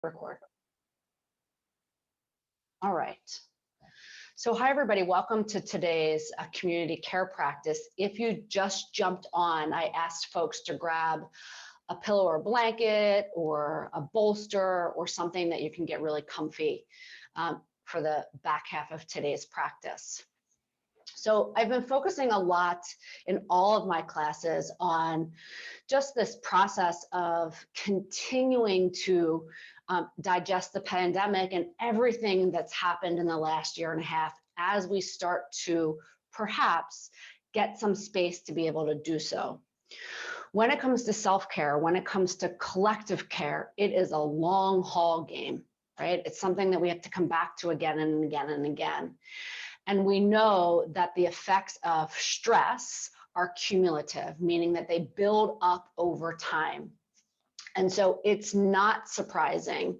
Record. All right. So hi, everybody. Welcome to today's community care practice. If you just jumped on, I asked folks to grab a pillow or blanket or a bolster or something that you can get really comfy for the back half of today's practice. So I've been focusing a lot in all of my classes on just this process of continuing to digest the pandemic and everything that's happened in the last year and a half as we start to perhaps get some space to be able to do so. When it comes to self-care, when it comes to collective care, it is a long haul game, right? It's something that we have to come back to again and again and again. And we know that the effects of stress are cumulative, meaning that they build up over time. And so it's not surprising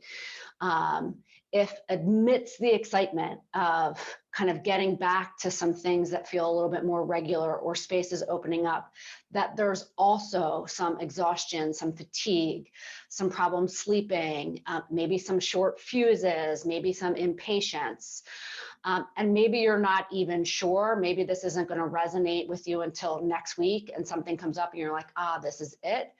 if amidst the excitement of kind of getting back to some things that feel a little bit more regular or spaces opening up, that there's also some exhaustion, some fatigue, some problems sleeping, maybe some short fuses, maybe some impatience. And maybe you're not even sure, maybe this isn't going to resonate with you until next week and something comes up and you're like, this is it.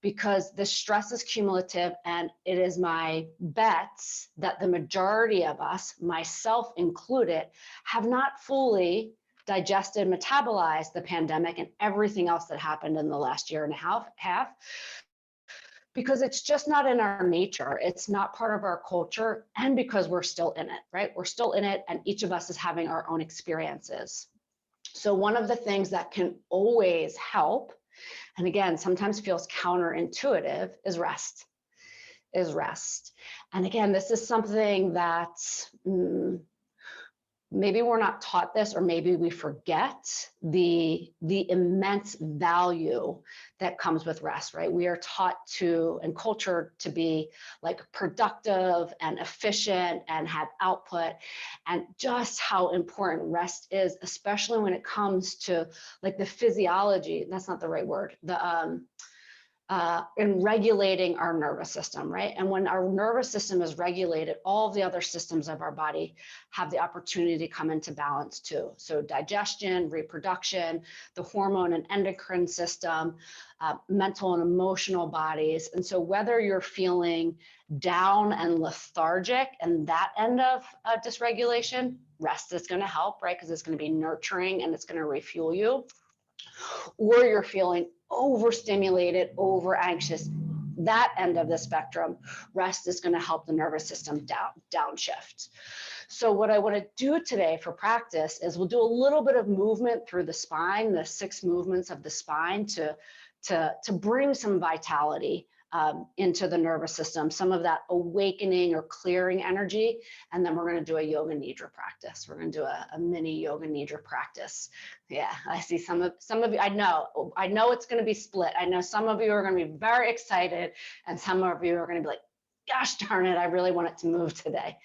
Because the stress is cumulative, and it is my bet that the majority of us, myself included, have not fully digested, metabolized the pandemic and everything else that happened in the last year and a half, because it's just not in our nature. It's not part of our culture, and because we're still in it, right? We're still in it, and each of us is having our own experiences. So one of the things that can always help, and again, sometimes feels counterintuitive, is rest. And again, this is something that maybe we're not taught this, or maybe we forget the immense value that comes with rest, right? We are taught to, and cultured to be like productive and efficient and have output, and just how important rest is, especially when it comes to like the physiology, that's not the right word, in regulating our nervous system, right? And when our nervous system is regulated, all of the other systems of our body have the opportunity to come into balance too. So digestion, reproduction, the hormone and endocrine system, mental and emotional bodies. And so whether you're feeling down and lethargic and that end of dysregulation, rest is going to help, right? Because it's going to be nurturing and it's going to refuel you. Or you're feeling overstimulated, over anxious, that end of the spectrum, rest is going to help the nervous system downshift. So what I want to do today for practice is we'll do a little bit of movement through the spine, the 6 movements of the spine to bring some vitality into the nervous system, some of that awakening or clearing energy. And then we're going to do a yoga nidra practice. We're going to do a mini yoga nidra practice. Yeah, I see some of you. I know it's going to be split. I know some of you are going to be very excited, and some of you are going to be like, gosh darn it, I really want it to move today,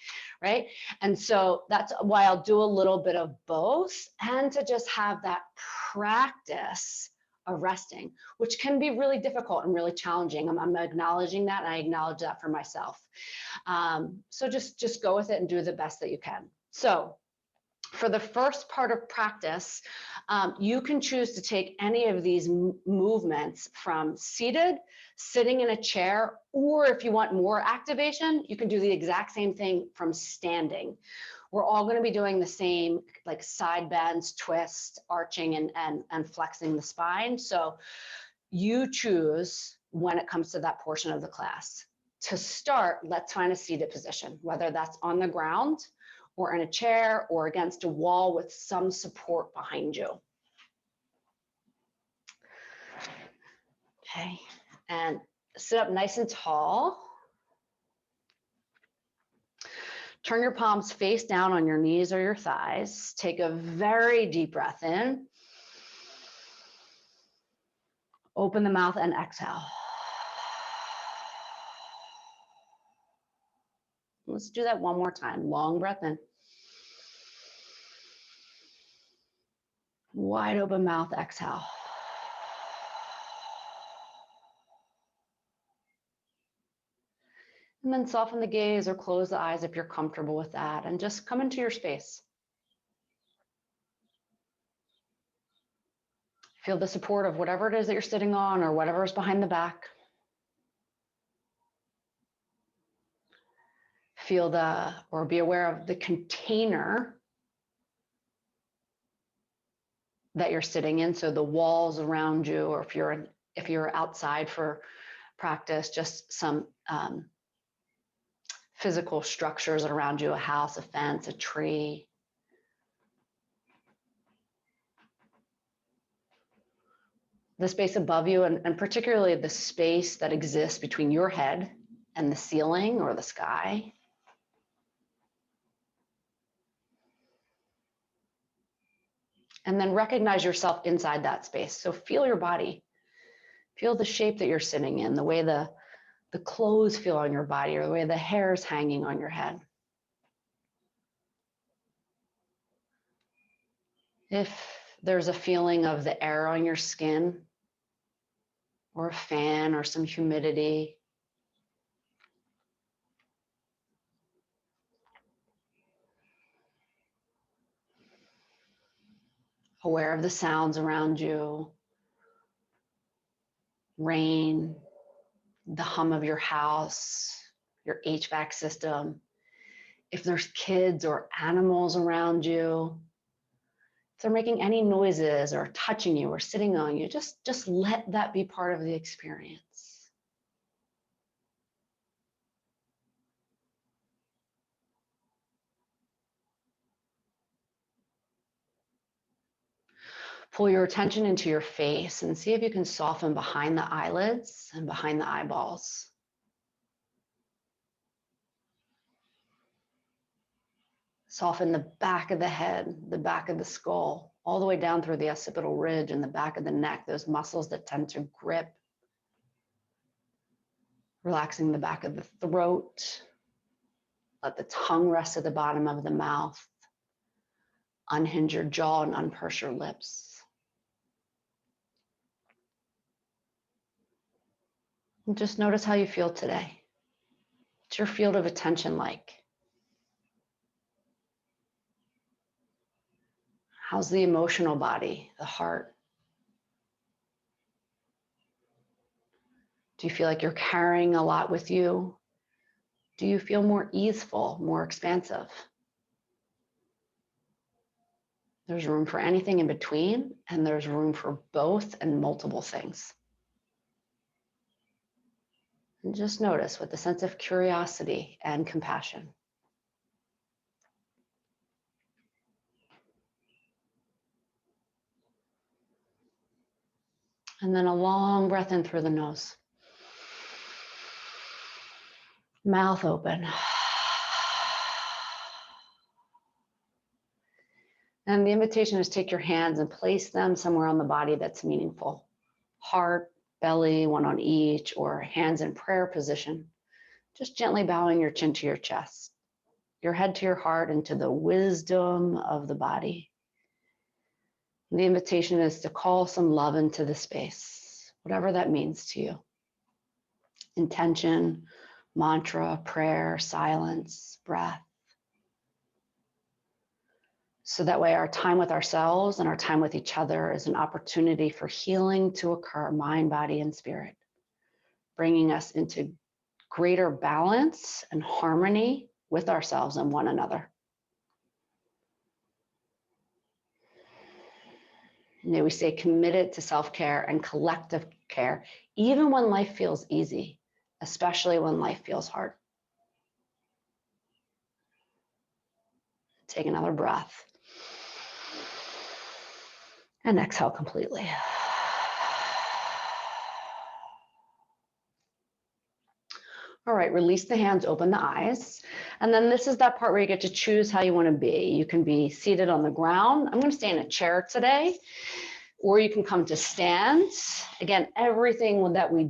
right? And so that's why I'll do a little bit of both, and to just have that practice of resting, which can be really difficult and really challenging. I'm acknowledging that, and I acknowledge that for myself. So just go with it and do the best that you can. So for the first part of practice, you can choose to take any of these movements from seated, sitting in a chair, or if you want more activation, you can do the exact same thing from standing. We're all going to be doing the same, like side bends, twist, arching, and flexing the spine. So you choose when it comes to that portion of the class. To start, let's find a seated position, whether that's on the ground or in a chair or against a wall with some support behind you. Okay, and sit up nice and tall. Turn your palms face down on your knees or your thighs. Take a very deep breath in. Open the mouth and exhale. Let's do that one more time. Long breath in. Wide open mouth, exhale. And then soften the gaze or close the eyes if you're comfortable with that, and just come into your space. Feel the support of whatever it is that you're sitting on or whatever is behind the back. Feel or be aware of the container that you're sitting in. So the walls around you, or if you're outside for practice, just some physical structures around you, a house, a fence, a tree. The space above you, and particularly the space that exists between your head and the ceiling or the sky. And then recognize yourself inside that space. So feel your body. Feel the shape that you're sitting in, the way the clothes feel on your body, or the way the hair is hanging on your head. If there's a feeling of the air on your skin, or a fan, or some humidity. Aware of the sounds around you, rain, the hum of your house, your HVAC system. If there's kids or animals around you, if they're making any noises or touching you or sitting on you, just let that be part of the experience. Pull your attention into your face and see if you can soften behind the eyelids and behind the eyeballs. Soften the back of the head, the back of the skull, all the way down through the occipital ridge and the back of the neck, those muscles that tend to grip. Relaxing the back of the throat. Let the tongue rest at the bottom of the mouth. Unhinge your jaw and unpurse your lips. And just notice how you feel today. What's your field of attention like? How's the emotional body, the heart? Do you feel like you're carrying a lot with you? Do you feel more easeful, more expansive? There's room for anything in between, and there's room for both and multiple things. And just notice with a sense of curiosity and compassion. And then a long breath in through the nose. Mouth open. And the invitation is take your hands and place them somewhere on the body that's meaningful. Heart, belly, one on each, or hands in prayer position. Just gently bowing your chin to your chest, your head to your heart, and to the wisdom of the body. And the invitation is to call some love into the space, whatever that means to you. Intention, mantra, prayer, silence, breath. So that way our time with ourselves and our time with each other is an opportunity for healing to occur, mind, body, and spirit, bringing us into greater balance and harmony with ourselves and one another. May we stay committed to self-care and collective care, even when life feels easy, especially when life feels hard. Take another breath. And exhale completely. All right, release the hands, open the eyes. And then this is that part where you get to choose how you want to be. You can be seated on the ground. I'm going to stay in a chair today, or you can come to stand. Again, everything that we